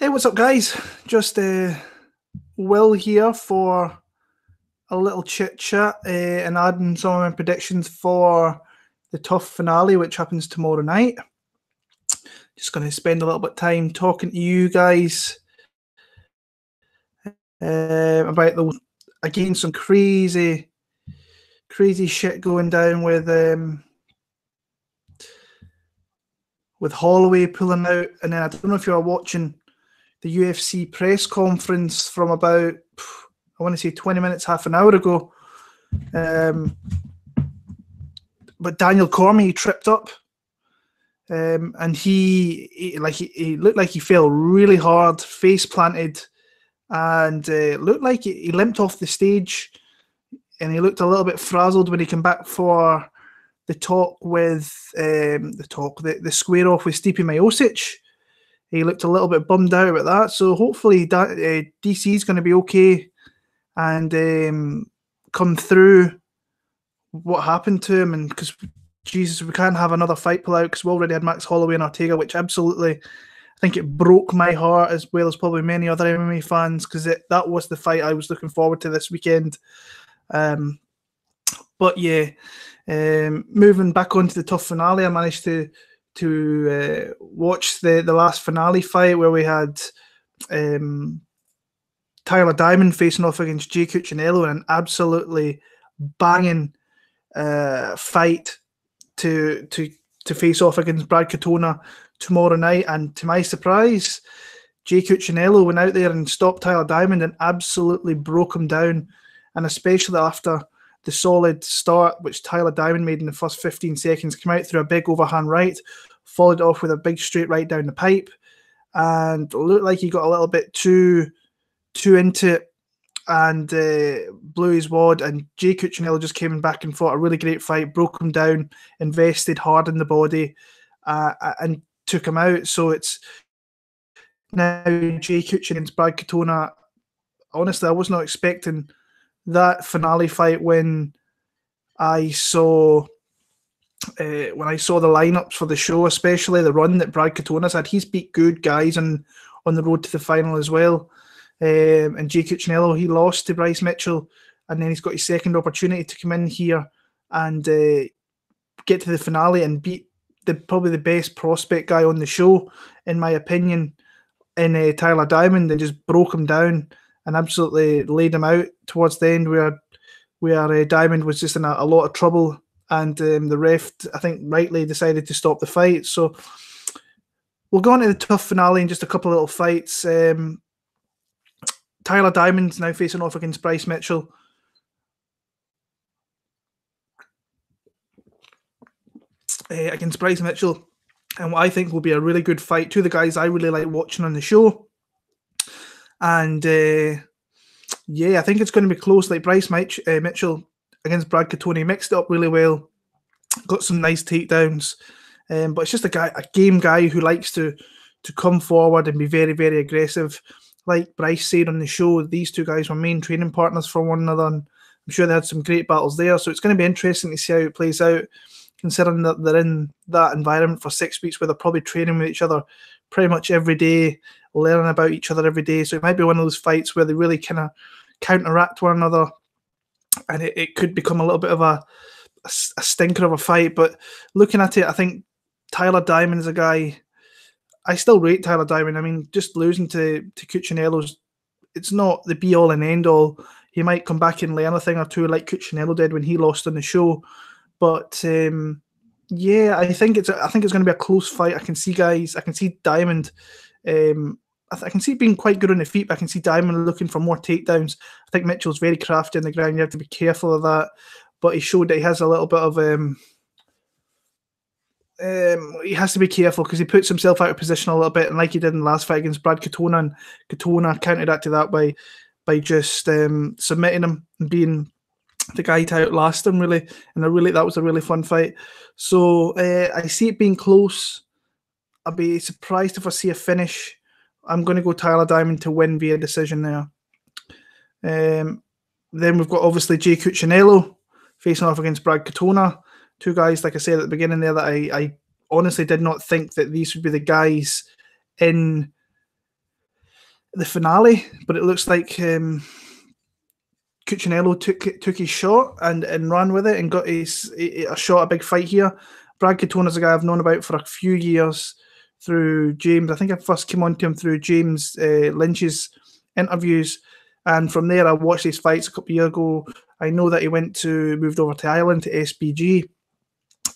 Hey, what's up, guys? Just Will here for a little chit chat and adding some of my predictions for the TUF finale, which happens tomorrow night. Just going to spend a little bit of time talking to you guys about again some crazy shit going down with Holloway pulling out, and then I don't know if you were watching the UFC press conference from about, I want to say 20 minutes, half an hour ago. But Daniel Cormier tripped up, and he looked like he fell really hard, face planted, and looked like he limped off the stage, and he looked a little bit frazzled when he came back for the talk with the square off with Stipe Miocic. He looked a little bit bummed out about that. So hopefully DC is going to be okay and come through what happened to him. And because, Jesus, we can't have another fight pull out because we already had Max Holloway and Ortega, which absolutely, I think it broke my heart as well as probably many other MMA fans, because that was the fight I was looking forward to this weekend. But yeah, moving back onto the TUF finale, I managed to watch the last finale fight where we had Tyler Diamond facing off against Jay Cuccinello in an absolutely banging fight to face off against Brad Katona tomorrow night. And to my surprise, Jay Cuccinello went out there and stopped Tyler Diamond and absolutely broke him down. And especially after the solid start, which Tyler Diamond made in the first 15 seconds, came out through a big overhand right, followed off with a big straight right down the pipe, and looked like he got a little bit too into it and blew his wad. And Jay Cuccinello just came back and fought a really great fight, broke him down, invested hard in the body, and took him out. So it's now Jay Cuccinello against Brad Katona. Honestly, I was not expecting that finale fight when I saw the lineups for the show, especially the run that Brad Katona's had. He's beat good guys on the road to the final as well. And Jay Cuccinello, he lost to Bryce Mitchell, and then he's got his second opportunity to come in here and get to the finale and beat probably the best prospect guy on the show, in my opinion, in Tyler Diamond, and just broke him down and absolutely laid him out towards the end, where Diamond was just in a lot of trouble, and the ref, I think, rightly decided to stop the fight. So we'll go on to the TUF finale in just a couple of little fights. Tyler Diamond's now facing off against Bryce Mitchell. Against Bryce Mitchell, and what I think will be a really good fight. Two of the guys I really like watching on the show. And yeah, I think it's going to be close. Like Bryce Mitchell against Brad Katona, mixed it up really well, got some nice takedowns, but it's just a game guy who likes to come forward and be very, very aggressive. Like Bryce said on the show, these two guys were main training partners for one another, and I'm sure they had some great battles there. So it's going to be interesting to see how it plays out, considering that they're in that environment for 6 weeks where they're probably training with each other pretty much every day, learning about each other every day. So it might be one of those fights where they really kind of counteract one another, and it could become a little bit of a stinker of a fight. But looking at it, I think Tyler Diamond is a guy. I still rate Tyler Diamond. I mean, just losing to Cuccinello's, it's not the be all and end all. He might come back and learn a thing or two like Cuccinello did when he lost on the show. But yeah, I think it's going to be a close fight. I can see Diamond. I can see it being quite good on the feet, but I can see Diamond looking for more takedowns. I think Mitchell's very crafty on the ground. You have to be careful of that. But he showed that he has a little bit of he has to be careful because he puts himself out of position a little bit, and like he did in the last fight against Brad Katona, and Katona counteracted that by just submitting him and being the guy to outlast him, really. And that was a really fun fight. So I see it being close. I'll be surprised if I see a finish. I'm going to go Tyler Diamond to win via decision there. Then we've got obviously Jay Cuccinello facing off against Brad Katona. Two guys, like I said at the beginning there, that I honestly did not think that these would be the guys in the finale, but it looks like Cuccinello took his shot and ran with it and got a shot, a big fight here. Brad Catona's a guy I've known about for a few years through James. I think I first came on to him through James Lynch's interviews, and from there I watched his fights a couple of years ago. I know that he moved over to Ireland to SBG,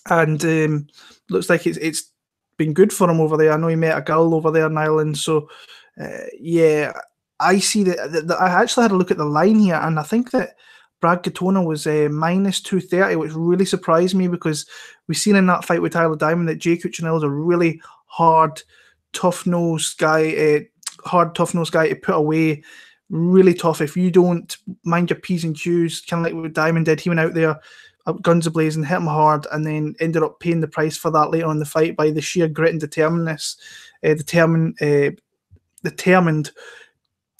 and looks like it's been good for him over there. I know he met a girl over there in Ireland, so yeah. I see that I actually had a look at the line here, and I think that Brad Katona was minus 230, which really surprised me because we've seen in that fight with Tyler Diamond that Jay Cuccinello is a really hard, tough-nosed guy to put away. Really tough. If you don't mind your P's and Q's, kind of like what Diamond did, he went out there, guns a-blazing, hit him hard, and then ended up paying the price for that later on in the fight by the sheer grit and determined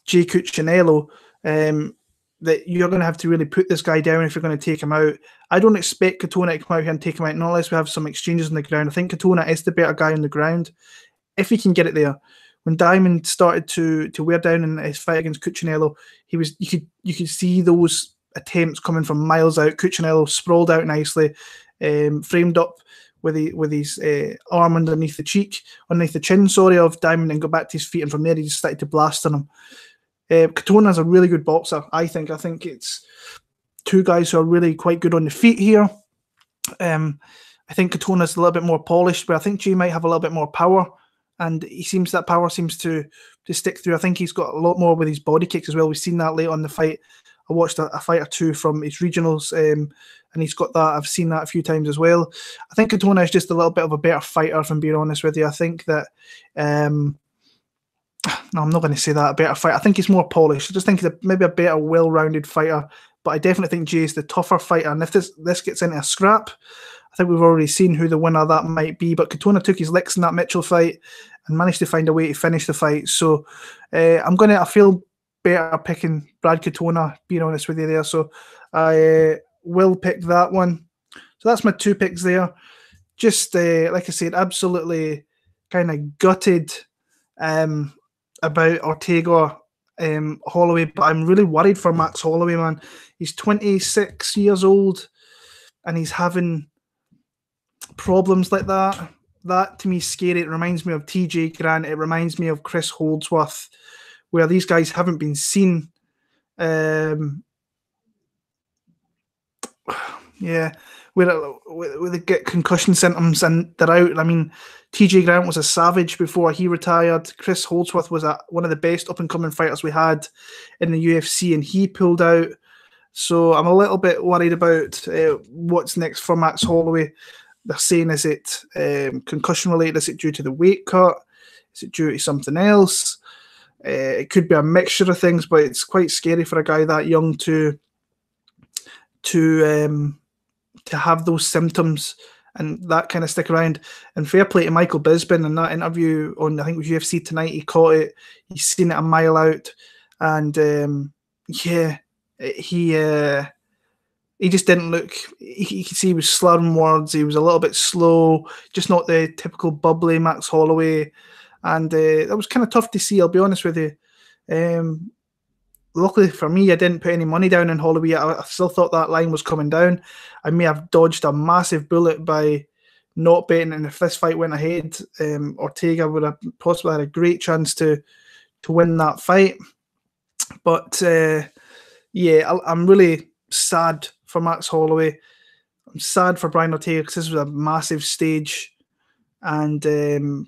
Jay Cuccinello, that you're going to have to really put this guy down if you're going to take him out. I don't expect Katona to come out here and take him out, not unless we have some exchanges on the ground. I think Katona is the better guy on the ground, if he can get it there. When Diamond started to wear down in his fight against Cuccinello, you could see those attempts coming from miles out. Cuccinello sprawled out nicely, framed up with his arm underneath the chin, of Diamond, and got back to his feet, and from there he just started to blast on him. Katona's a really good boxer, I think. I think it's two guys who are really quite good on the feet here. I think Katona's a little bit more polished, but I think Jay might have a little bit more power, and that power seems to stick through. I think he's got a lot more with his body kicks as well. We've seen that late on the fight. I watched a fight or two from his regionals, and he's got that. I've seen that a few times as well. I think Katona is just a little bit of a better fighter, if I'm being honest with you. I think that no, I'm not going to say that, a better fighter. I think he's more polished. I just think he's maybe a better, well-rounded fighter. But I definitely think Jay's the tougher fighter. And if this gets into a scrap, I think we've already seen who the winner of that might be. But Katona took his licks in that Mitchell fight and managed to find a way to finish the fight. So I feel better picking Brad Katona, being honest with you there. So I will pick that one. So that's my two picks there. Just like I said, absolutely kind of gutted about Ortega Holloway, but I'm really worried for Max Holloway, man. He's 26 years old and he's having problems like that. That to me is scary. It reminds me of TJ Grant. It reminds me of Chris Holdsworth, where these guys haven't been seen. Yeah, where they get concussion symptoms and they're out. I mean, TJ Grant was a savage before he retired. Chris Holdsworth was one of the best up-and-coming fighters we had in the UFC, and he pulled out. So I'm a little bit worried about what's next for Max Holloway. They're saying, is it concussion-related? Is it due to the weight cut? Is it due to something else? It could be a mixture of things, but it's quite scary for a guy that young to have those symptoms and that kind of stick around. And fair play to Michael Bisping in that interview on, I think it was UFC Tonight. He caught it. He's seen it a mile out, and he just didn't look. You could see he was slurring words. He was a little bit slow, just not the typical bubbly Max Holloway, and that was kind of tough to see. I'll be honest with you. Luckily for me, I didn't put any money down in Holloway. I still thought that line was coming down. I may have dodged a massive bullet by not betting, and if this fight went ahead, Ortega would have possibly had a great chance to win that fight. But yeah, I'm really sad for Max Holloway. I'm sad for Brian Ortega because this was a massive stage, and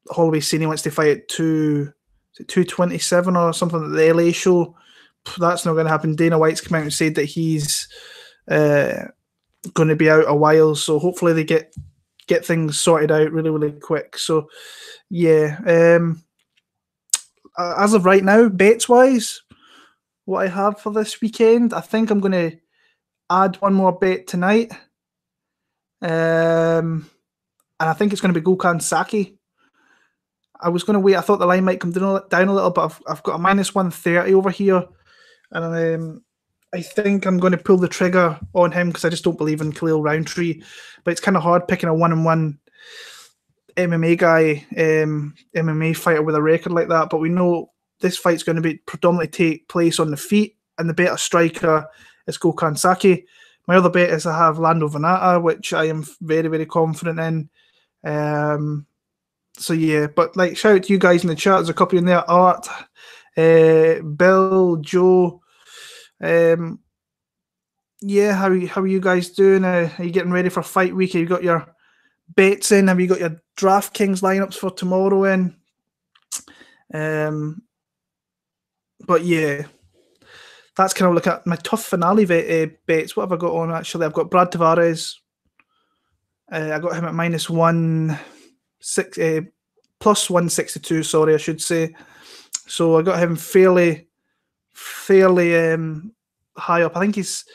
Holloway saying he wants to fight at 227 or something at the LA show. That's not going to happen. Dana White's come out and said that he's going to be out a while, so hopefully they get things sorted out really, really quick. So yeah, as of right now, bets wise, what I have for this weekend, I think I'm going to add one more bet tonight, and I think it's going to be Gokhan Saki. I was going to wait. I thought the line might come down a little, but I've got a minus 130 over here, and I think I'm going to pull the trigger on him because I just don't believe in Khalil Roundtree. But it's kind of hard picking a 1-on-1 MMA guy, MMA fighter with a record like that. But we know this fight's going to be predominantly take place on the feet, and the better striker is Gokhan Saki. My other bet is I have Lando Venata, which I am very, very confident in. So yeah, but like, shout out to you guys in the chat. There's a couple in there. Art, Bill, Joe. Yeah, how are you guys doing? Are you getting ready for fight week? Have you got your bets in? Have you got your DraftKings lineups for tomorrow in? But yeah, that's kind of look at my TUF finale bets. What have I got on actually? I've got Brad Tavares. I got him at plus 162. Sorry, I should say. So I got him fairly high up. I think he's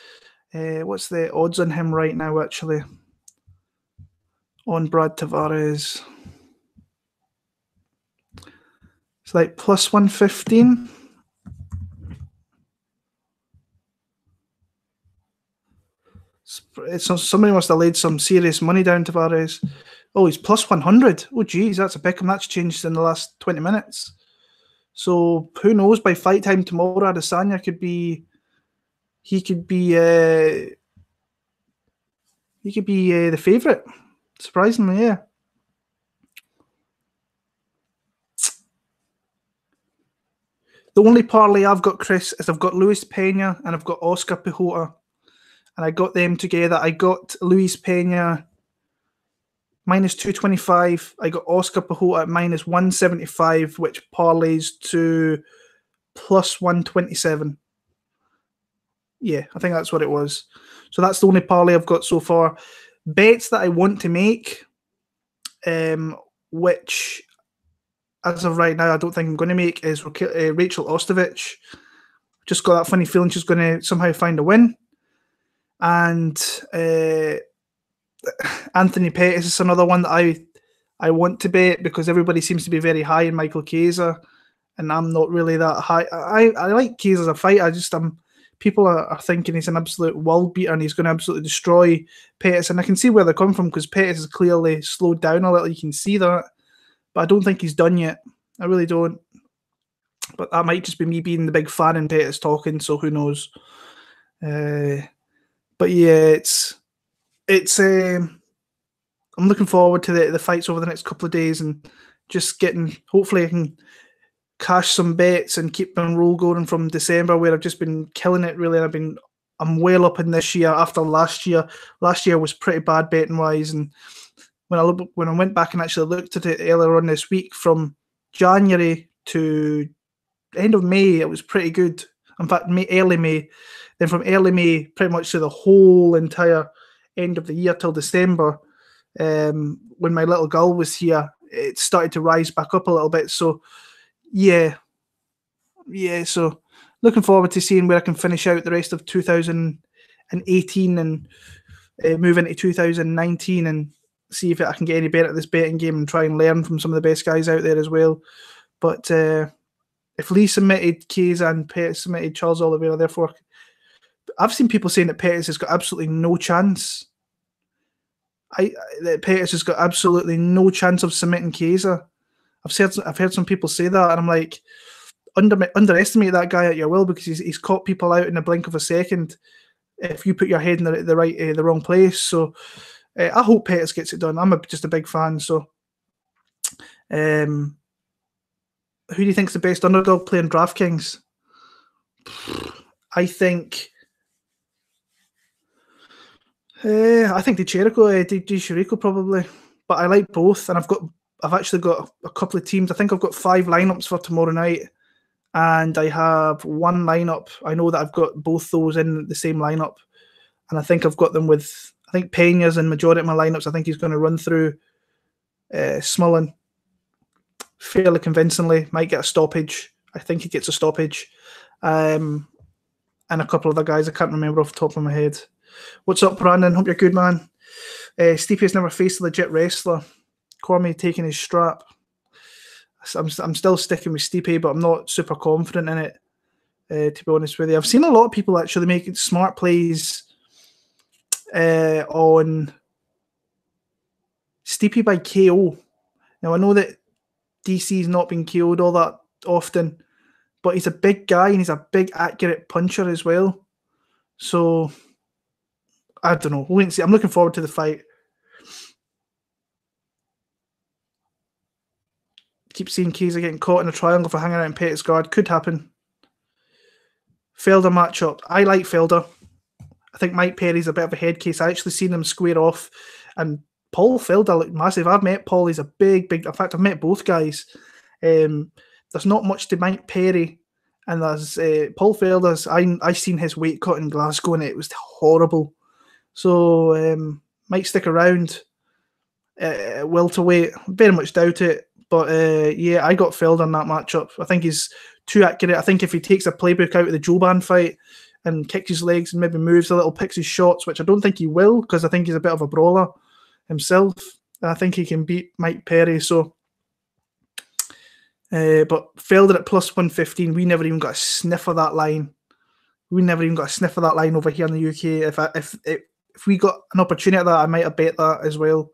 what's the odds on him right now? Actually, on Brad Tavares, it's like plus 115. Somebody must have laid some serious money down Tavares. Oh, he's plus 100. Oh, geez, that's a pick. That's changed in the last 20 minutes. So who knows? By fight time tomorrow, Adesanya could be the favourite. Surprisingly, yeah. The only parlay I've got, Chris, is I've got Luis Pena and I've got Oscar Pijota. And I got them together. I got Luis Pena minus 225. I got Oscar Pijota at minus 175, which parlays to plus 127. Yeah, I think that's what it was. So that's the only parlay I've got so far. Bets that I want to make, which as of right now I don't think I'm going to make, is Rachel Ostovich. Just got that funny feeling she's going to somehow find a win. And Anthony Pettis is another one that I want to bet because everybody seems to be very high in Michael Chiesa, and I'm not really that high. I like Chiesa as a fighter. People are thinking he's an absolute world beater and he's going to absolutely destroy Pettis, and I can see where they're coming from because Pettis has clearly slowed down a little. You can see that, but I don't think he's done yet. I really don't. But that might just be me being the big fan and Pettis talking. So who knows? But yeah, it's I'm looking forward to the fights over the next couple of days and just hopefully I can cash some bets and keep my roll going from December where I've just been killing it really. I'm well up in this year after last year. Last year was pretty bad betting wise, and when I went back and actually looked at it earlier on this week, from January to end of May, it was pretty good. In fact, early May. Then from early May, pretty much to the whole entire end of the year till December, when my little girl was here, it started to rise back up a little bit. So, yeah. So, looking forward to seeing where I can finish out the rest of 2018 and move into 2019 and see if I can get any better at this betting game and try and learn from some of the best guys out there as well. But if Lee submitted Chiesa and Pettis submitted Charles Oliveira, therefore, I've seen people saying that Pettis has got absolutely no chance. That Pettis has got absolutely no chance of submitting Chiesa. I've heard some people say that, and I'm like, underestimate that guy at your will because he's caught people out in the blink of a second if you put your head in the wrong place. So I hope Pettis gets it done. I'm just a big fan. So, who do you think is the best underdog playing DraftKings? I think Di Chirico probably, but I like both, and I've actually got a couple of teams. I think I've got 5 lineups for tomorrow night, and I have one lineup. I know that I've got both those in the same lineup, and I think I've got them with. I think Pena's in majority of my lineups. I think he's going to run through Smullen fairly convincingly. Might get a stoppage. I think he gets a stoppage, and a couple of other guys I can't remember off the top of my head. What's up, Brandon? Hope you're good, man. Stipe has never faced a legit wrestler. Cormier taking his strap. I'm still sticking with Stipe, but I'm not super confident in it, to be honest with you. I've seen a lot of people actually making smart plays on Stipe by KO. Now, I know that DC's not been KO'd all that often, but he's a big guy and he's a big, accurate puncher as well. So I don't know. We'll wait and see. I'm looking forward to the fight. Keep seeing Kaiser getting caught in a triangle for hanging out in Pettis guard. Could happen. Felder matchup. I like Felder. I think Mike Perry's a bit of a head case. I actually seen him square off, and Paul Felder looked massive. I've met Paul. He's a big. In fact, I've met both guys. There's not much to Mike Perry, and there's Paul Felder's. I seen his weight cut in Glasgow, and it was horrible. So might stick around. Welterweight, very much doubt it. But yeah, I got Felder in that matchup. I think he's too accurate. I think if he takes a playbook out of the Joban fight and kicks his legs and maybe moves a little, picks his shots, which I don't think he will, because I think he's a bit of a brawler himself. I think he can beat Mike Perry. So, but Felder at plus 115, we never even got a sniff of that line. We never even got a sniff of that line over here in the UK. If we got an opportunity at that, I might have bet that as well.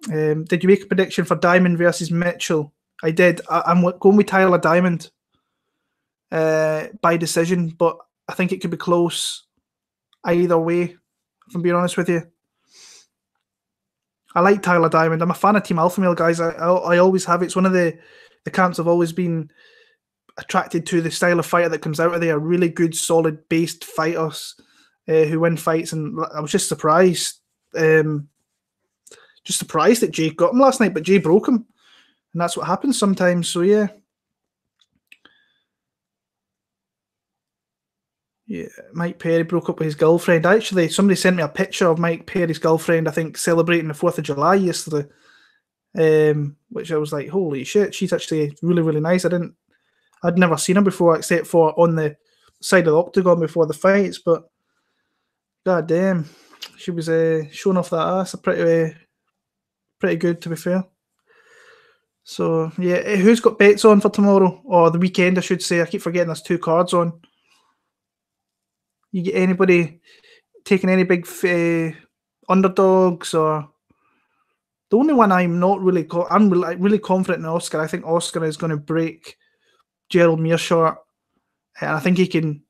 Did you make a prediction for Diamond versus Mitchell? I did. I'm going with Tyler Diamond by decision, but I think it could be close either way, if I'm being honest with you. I like Tyler Diamond. I'm a fan of Team Alpha Male, guys. I always have. It's one of the camps I've always been attracted to, the style of fighter that comes out of there. Really good, solid, based fighters who win fights. And I was just surprised. Just surprised that Jay got him last night, but Jay broke him. And that's what happens sometimes. So, yeah. Yeah, Mike Perry broke up with his girlfriend. Actually, somebody sent me a picture of Mike Perry's girlfriend, I think, celebrating the 4th of July yesterday. Which I was like, holy shit, she's actually really, really nice. I'd never seen her before, except for on the side of the octagon before the fights, but god damn, she was showing off that ass. Pretty good, to be fair. So, yeah, who's got bets on for tomorrow? Or the weekend, I should say. I keep forgetting there's 2 cards on. You get anybody taking any big underdogs? Or the only one I'm not really... I'm really confident in Oscar. I think Oscar is going to break Gerald Meerschaert. And I think he can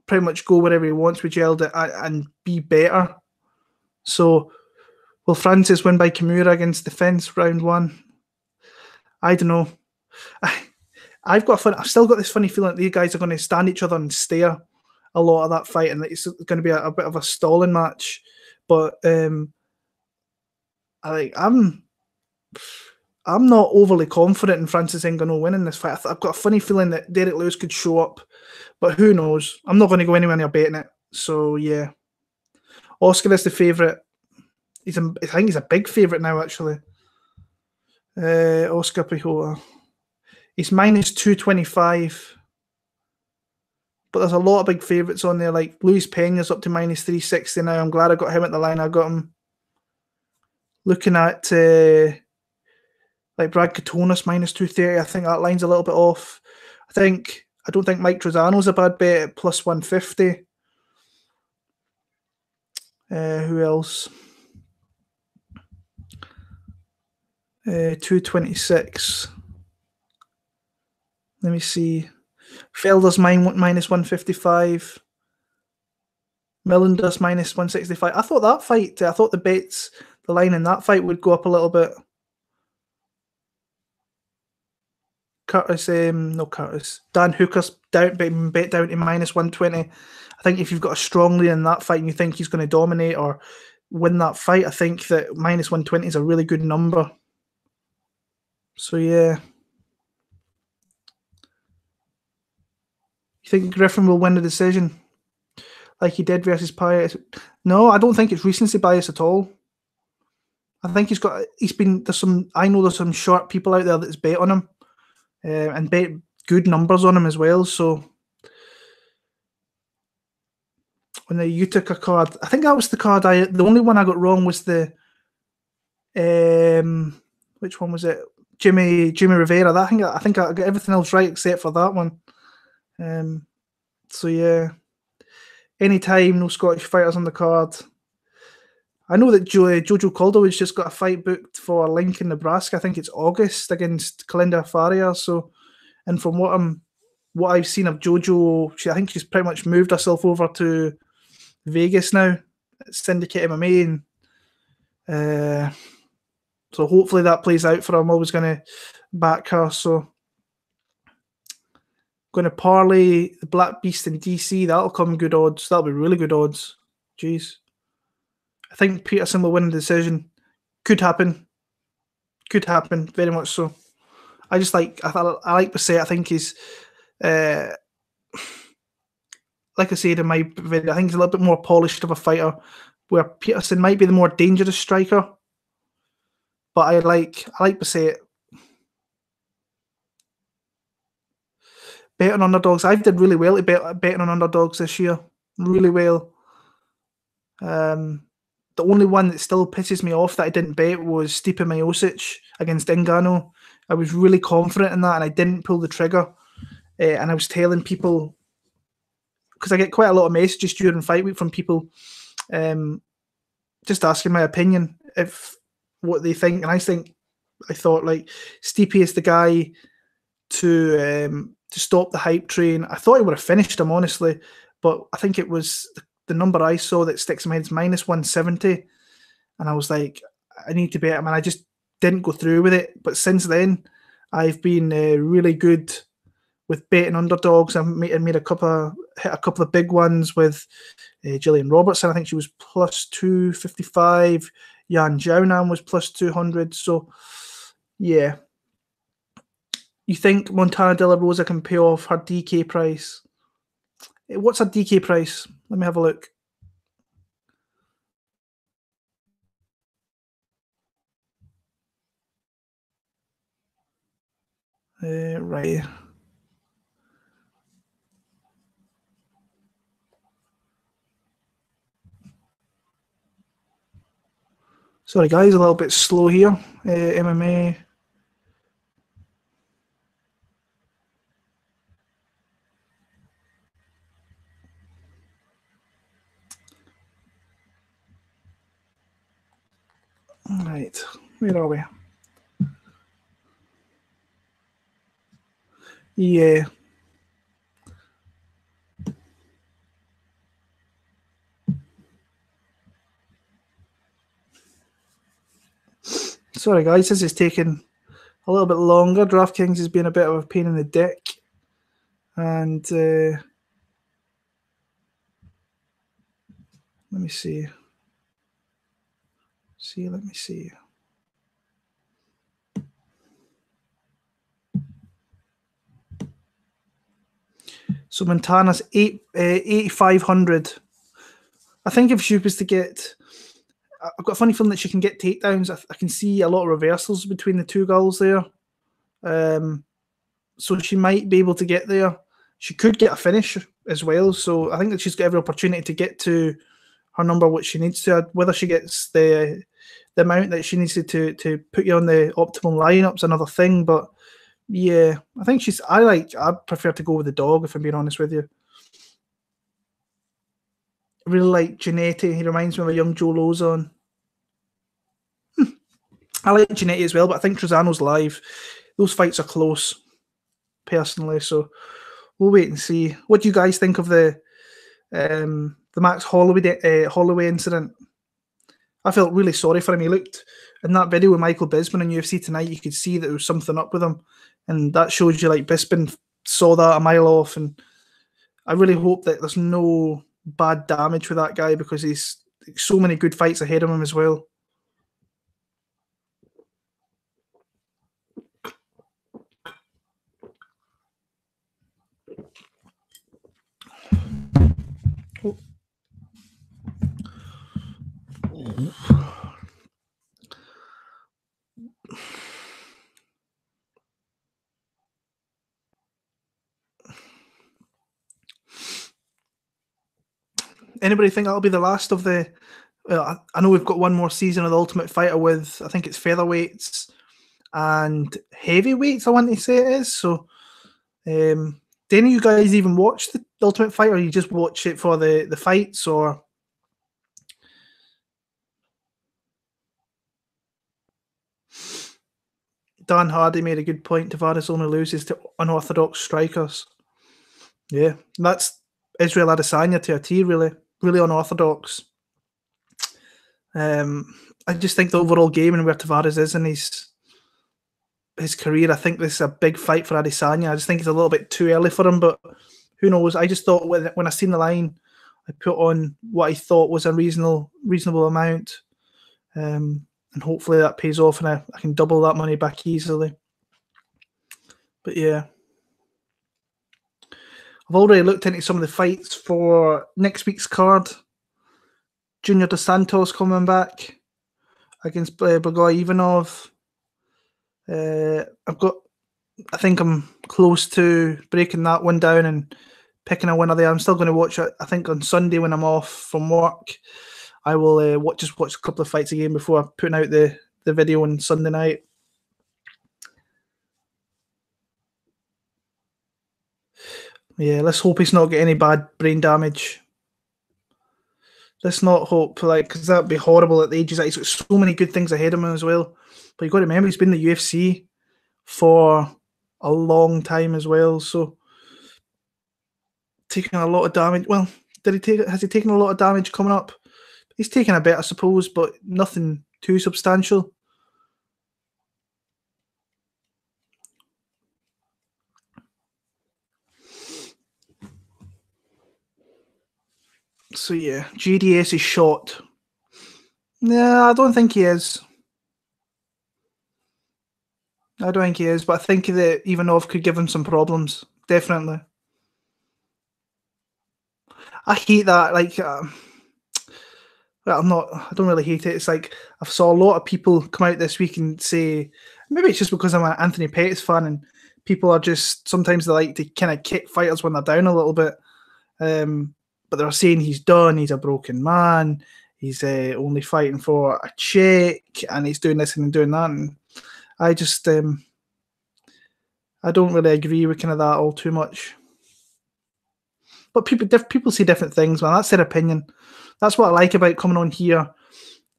pretty much go wherever he wants with Gerald and be better. So... will Francis win by Kimura against Defense round 1? I don't know. I've still got this funny feeling that these guys are going to stand each other and stare a lot of that fight, and it's going to be a bit of a stalling match. But I'm not overly confident in Francis Ngannou winning this fight. I've got a funny feeling that Derek Lewis could show up, but who knows? I'm not going to go anywhere near betting it. So yeah, Oscar is the favourite. I think he's a big favourite now, actually. Oscar Pijota. He's minus 225. But there's a lot of big favourites on there, like Luis Peña's up to minus 360 now. I'm glad I got him at the line. I got him. Looking at like Brad Katonis minus 230. I think that line's a little bit off. I don't think Mike Trezano's a bad bet at plus 150. Who else? 226. Let me see. Felder's minus 155. Millender's minus 165. I thought the line in that fight would go up a little bit. Dan Hooker's bet down to minus 120. I think if you've got a strong lean in that fight and you think he's going to dominate or win that fight, I think that minus 120 is a really good number. So, yeah. You think Griffin will win the decision like he did versus Pius? No, I don't think it's recency bias at all. I think there's some sharp people out there that's bet on him and bet good numbers on him as well. So on the Utica card, I think that was the card the only one I got wrong was the which one was it? Jimmy Rivera. I think I got everything else right except for that one. So yeah, anytime no Scottish fighters on the card. I know that Jojo Calderwood's just got a fight booked for Lincoln, Nebraska. I think it's August against Kalinda Faria. So, and from what I'm what I've seen of JoJo, I think she's pretty much moved herself over to Vegas now, Syndicate MMA, and so hopefully that plays out for her. I'm always going to back her. So going to parlay the Black Beast in DC. That'll come good odds. That'll be really good odds. Jeez. I think Peterson will win the decision. Could happen. Could happen. Very much so. I just like, I like Bissett. I think he's, like I said in my video, I think he's a little bit more polished of a fighter, where Peterson might be the more dangerous striker. But I like Bissett. Betting on underdogs. I've did really well at betting on underdogs this year. Really well. The only one that still pisses me off that I didn't bet was Stipe Miocic against Ngannou. I was really confident in that, and I didn't pull the trigger. And I was telling people, because I get quite a lot of messages during fight week from people just asking my opinion, if what they think. And I thought like Stipe is the guy to stop the hype train. I thought he would have finished him, honestly, but I think it was the number I saw that sticks in my head is -170, and I was like, I need to bet him, and I just didn't go through with it. But since then, I've been really good with betting underdogs. I've made hit a couple of big ones with Gillian Robertson. I think she was +255. Yan Jiaonan was +200. So, yeah. You think Montana De La Rosa can pay off her DK price? What's her DK price? Let me have a look. Right. Sorry, guys, a little bit slow here. MMA. Right, where are we? Yeah. Sorry, guys, this is taking a little bit longer. DraftKings has been a bit of a pain in the dick. And let me see. Let me see. So Montana's 8,500. I think if she was to get, I've got a funny feeling that she can get takedowns. I can see a lot of reversals between the two girls there. So she might be able to get there. She could get a finish as well. So I think that she's got every opportunity to get to her number, which she needs to. Whether she gets the amount that she needs to put you on the optimal lineup's another thing. But yeah, I think she's. I'd prefer to go with the dog, if I'm being honest with you. I really like Giannetti. He reminds me of a young Joe Lozon. I like Giannetti as well, but I think Trezano's live. Those fights are close, personally. So we'll wait and see. What do you guys think of the Max Holloway incident? I felt really sorry for him. He looked in that video with Michael Bisping on UFC Tonight. You could see that there was something up with him, and that shows you like Bisping saw that a mile off. And I really hope that there's no bad damage with that guy, because he's so many good fights ahead of him as well. Anybody think that'll be the last of the? I know we've got one more season of the Ultimate Fighter with, I think it's featherweights and heavyweights, I want to say it is. So, do any of you guys even watch the Ultimate Fighter, or you just watch it for the fights, or? Dan Hardy made a good point. Tavares only loses to unorthodox strikers. Yeah, that's Israel Adesanya to a T. Really, really unorthodox. I just think the overall game and where Tavares is in his career, I think this is a big fight for Adesanya. I just think it's a little bit too early for him, but who knows? I just thought when I seen the line, I put on what I thought was a reasonable amount, and hopefully that pays off and I can double that money back easily. But yeah, I've already looked into some of the fights for next week's card. Junior Dos Santos coming back against Blagoy Ivanov. I think I'm close to breaking that one down and picking a winner there. I'm still going to watch it. I think on Sunday when I'm off from work, I will just watch a couple of fights again before putting out the video on Sunday night. Yeah, let's hope he's not got any bad brain damage. Let's not hope, because that'd be horrible at the age he's at. He's got so many good things ahead of him as well. But you've got to remember, he's been in the UFC for a long time as well. So taking a lot of damage. Well, has he taken a lot of damage coming up? He's taken a bit, I suppose, but nothing too substantial. So yeah, GDS is shot. No, I don't think he is. I don't think he is, but I think that Ivanov could give him some problems. Definitely. I hate that. Well, I don't really hate it. It's like I saw a lot of people come out this week and say, maybe it's just because I'm an Anthony Pettis fan and people are just, sometimes they like to kind of kick fighters when they're down a little bit. But they're saying he's done, he's a broken man, he's only fighting for a check, and he's doing this and doing that. And I just, I don't really agree with kind of that all too much. But people say different things, man. That's their opinion. That's what I like about coming on here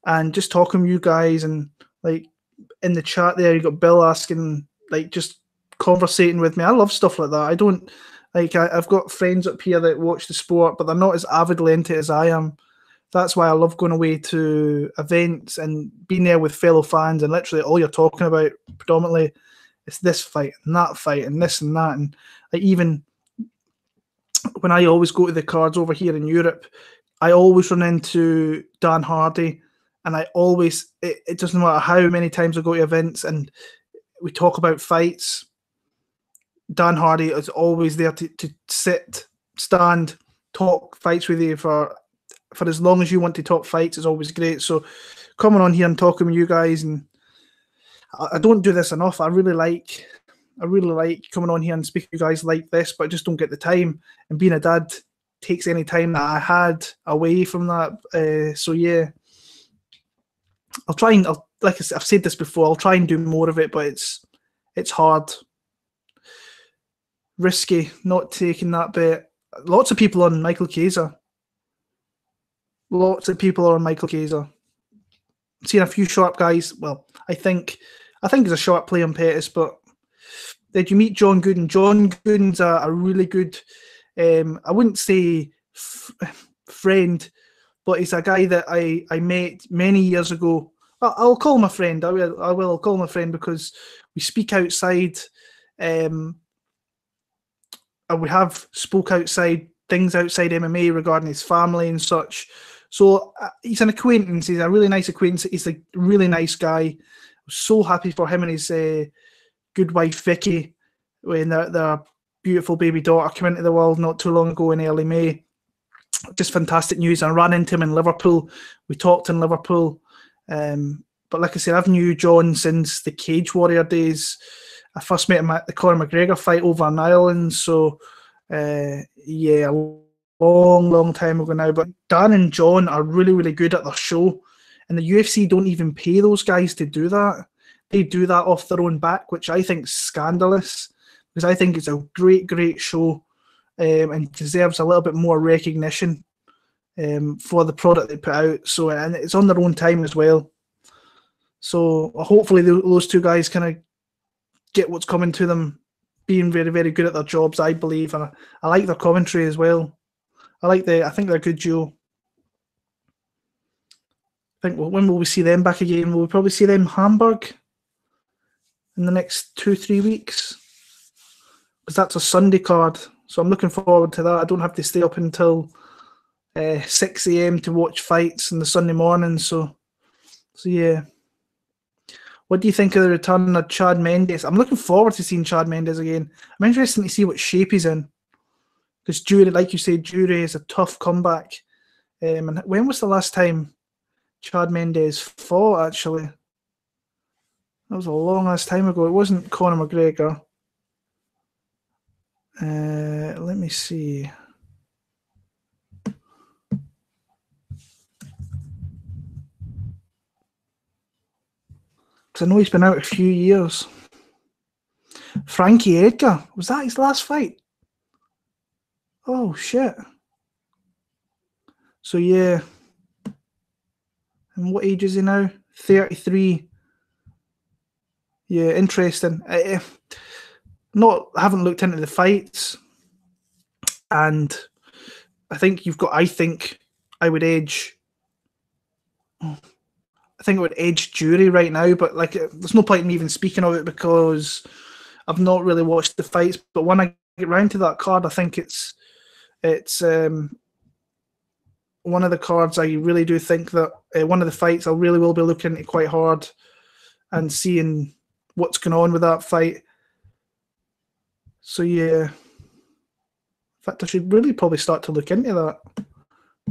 and just talking with you guys. And like in the chat there, you got Bill asking, like, just conversating with me. I love stuff like that. I don't like. I've got friends up here that watch the sport, but they're not as avidly into it as I am. That's why I love going away to events and being there with fellow fans. And literally, all you're talking about predominantly is this fight and that fight and this and that. And like even when I always go to the cards over here in Europe, I always run into Dan Hardy, and I always, it doesn't matter how many times I go to events and we talk about fights, Dan Hardy is always there to sit, stand, talk fights with you for as long as you want to talk fights. Is always great. So coming on here and talking with you guys, and I don't do this enough. I really like coming on here and speaking to you guys like this, but I just don't get the time. And being a dad takes any time that I had away from that. So yeah, I'll try and like I've said this before, I'll try and do more of it, but it's hard, risky, not taking that bet. Lots of people on Michael Chiesa. Lots of people are on Michael Chiesa. Seen a few sharp guys. Well, I think it's a sharp play on Pettis, but did you meet John Gooden? John Gooden's a really good, I wouldn't say friend, but he's a guy that I met many years ago. I'll call him a friend. I'll call him a friend because we speak outside, and we have spoke outside things outside MMA regarding his family and such. So he's an acquaintance. He's a really nice acquaintance. He's a really nice guy. I'm so happy for him and his good wife Vicky when their beautiful baby daughter came into the world not too long ago in early May. Just fantastic news. I ran into him in Liverpool. We talked in Liverpool. But like I said, I've knew John since the Cage Warrior days. I first met him at the Conor McGregor fight over in Ireland. So yeah, a long time ago now. But Dan and John are really, really good at their show. And the UFC don't even pay those guys to do that. They do that off their own back, which I think is scandalous, because I think it's a great show, and deserves a little bit more recognition for the product they put out. So, and it's on their own time as well. So hopefully those two guys kind of get what's coming to them being very, very good at their jobs, I believe, and I like their commentary as well. I think they're a good duo. I think when will we see them back again? Will we probably see them in Hamburg in the next 2-3 weeks? Because that's a Sunday card, so I'm looking forward to that. I don't have to stay up until 6 a.m. to watch fights on the Sunday morning. So yeah. What do you think of the return of Chad Mendes? I'm looking forward to seeing Chad Mendes again. I'm interested to see what shape he's in. Because Jury, like you said, Jury is a tough comeback. And when was the last time Chad Mendes fought, actually? That was a long ass time ago. It wasn't Conor McGregor. Let me see. Because I know he's been out a few years. Frankie Edgar. Was that his last fight? Oh, shit. So, yeah. And what age is he now? 33. Yeah, interesting. I haven't looked into the fights. And I think I would edge... I think it would edge Jury right now, but like, there's no point in me even speaking of it because I've not really watched the fights. But when I get round to that card, I think it's one of the cards I really do think that one of the fights I really will be looking at quite hard and seeing what's going on with that fight. So yeah, in fact, I should really probably start to look into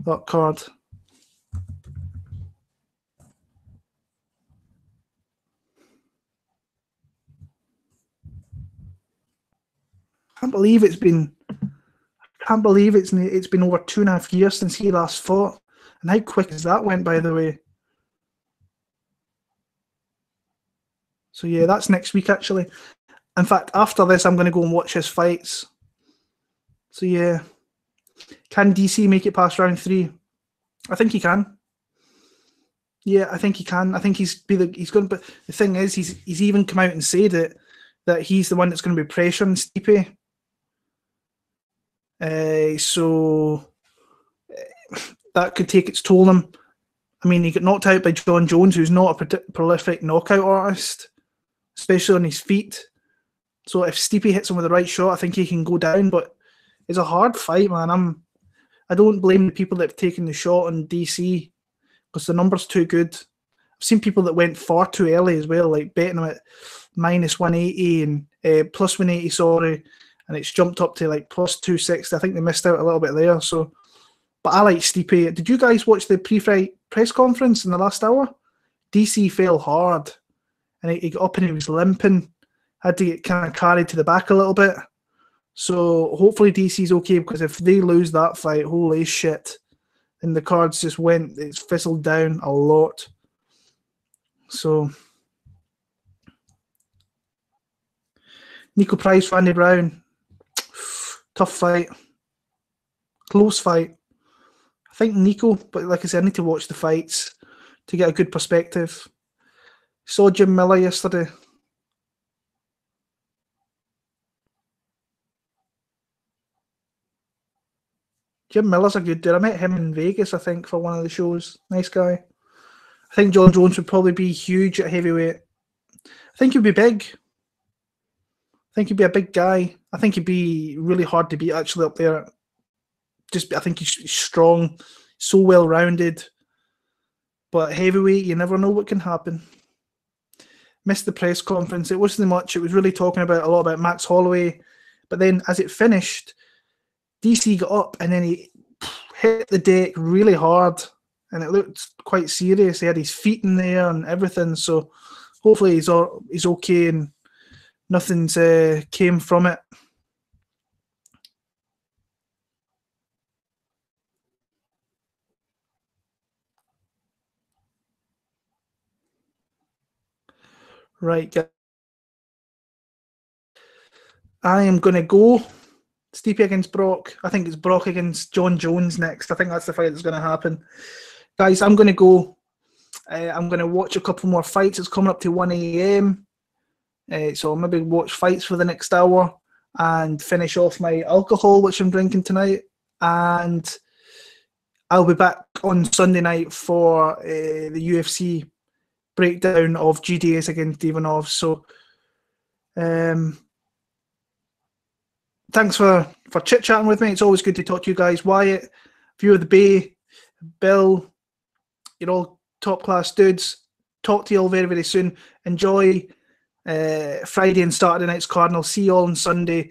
that card. I can't believe it's been over 2.5 years since he last fought. And how quick has that went, by the way? So yeah, that's next week, actually. In fact, after this, I'm going to go and watch his fights. So yeah. Can DC make it past round 3? I think he can. Yeah, I think he can. I think he's going. But the thing is, he's even come out and said that he's the one that's going to be pressuring Stipe. So that could take its toll on him. I mean, he got knocked out by John Jones, who's not a prolific knockout artist, especially on his feet. So if Stipe hits him with the right shot, I think he can go down. But it's a hard fight, man. I don't blame the people that have taken the shot on DC because the number's too good. I've seen people that went far too early as well, like betting them at -180 and plus 180, sorry, and it's jumped up to like plus 260. I think they missed out a little bit there. So, but I like Stipe. Did you guys watch the pre-fight press conference in the last hour? DC fell hard, and he got up and he was limping. Had to get kind of carried to the back a little bit. So hopefully DC's okay, because if they lose that fight, holy shit. And the cards just it's fizzled down a lot. So Nico Price, Randy Brown. Tough fight. Close fight. I think Nico, but like I said, I need to watch the fights to get a good perspective. Saw Jim Miller yesterday. Jim Miller's a good dude. I met him in Vegas, I think, for one of the shows. Nice guy. I think John Jones would probably be huge at heavyweight. I think he'd be big. I think he'd be a big guy. I think he'd be really hard to beat, actually, up there. I think he's strong, so well-rounded. But heavyweight, you never know what can happen. Missed the press conference. It wasn't much. It was really talking a lot about Max Holloway. But then as it finished, DC got up and then he hit the deck really hard and it looked quite serious. He had his feet in there and everything. So hopefully he's okay and nothing's came from it. Right, I am going to go Stipe against Brock. I think it's Brock against John Jones next. I think that's the fight that's going to happen. Guys, I'm going to go. I'm going to watch a couple more fights. It's coming up to 1 a.m. So I'll maybe watch fights for the next hour. and finish off my alcohol, which I'm drinking tonight. And I'll be back on Sunday night for the UFC breakdown of GDS against Divanov. So thanks for chit-chatting with me. It's always good to talk to you guys. Wyatt, View of the Bay, Bill, you're all top-class dudes. Talk to you all very, very soon. Enjoy Friday and Saturday night's Cardinal. See you all on Sunday.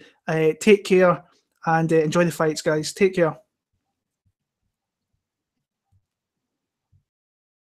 Take care and enjoy the fights, guys. Take care.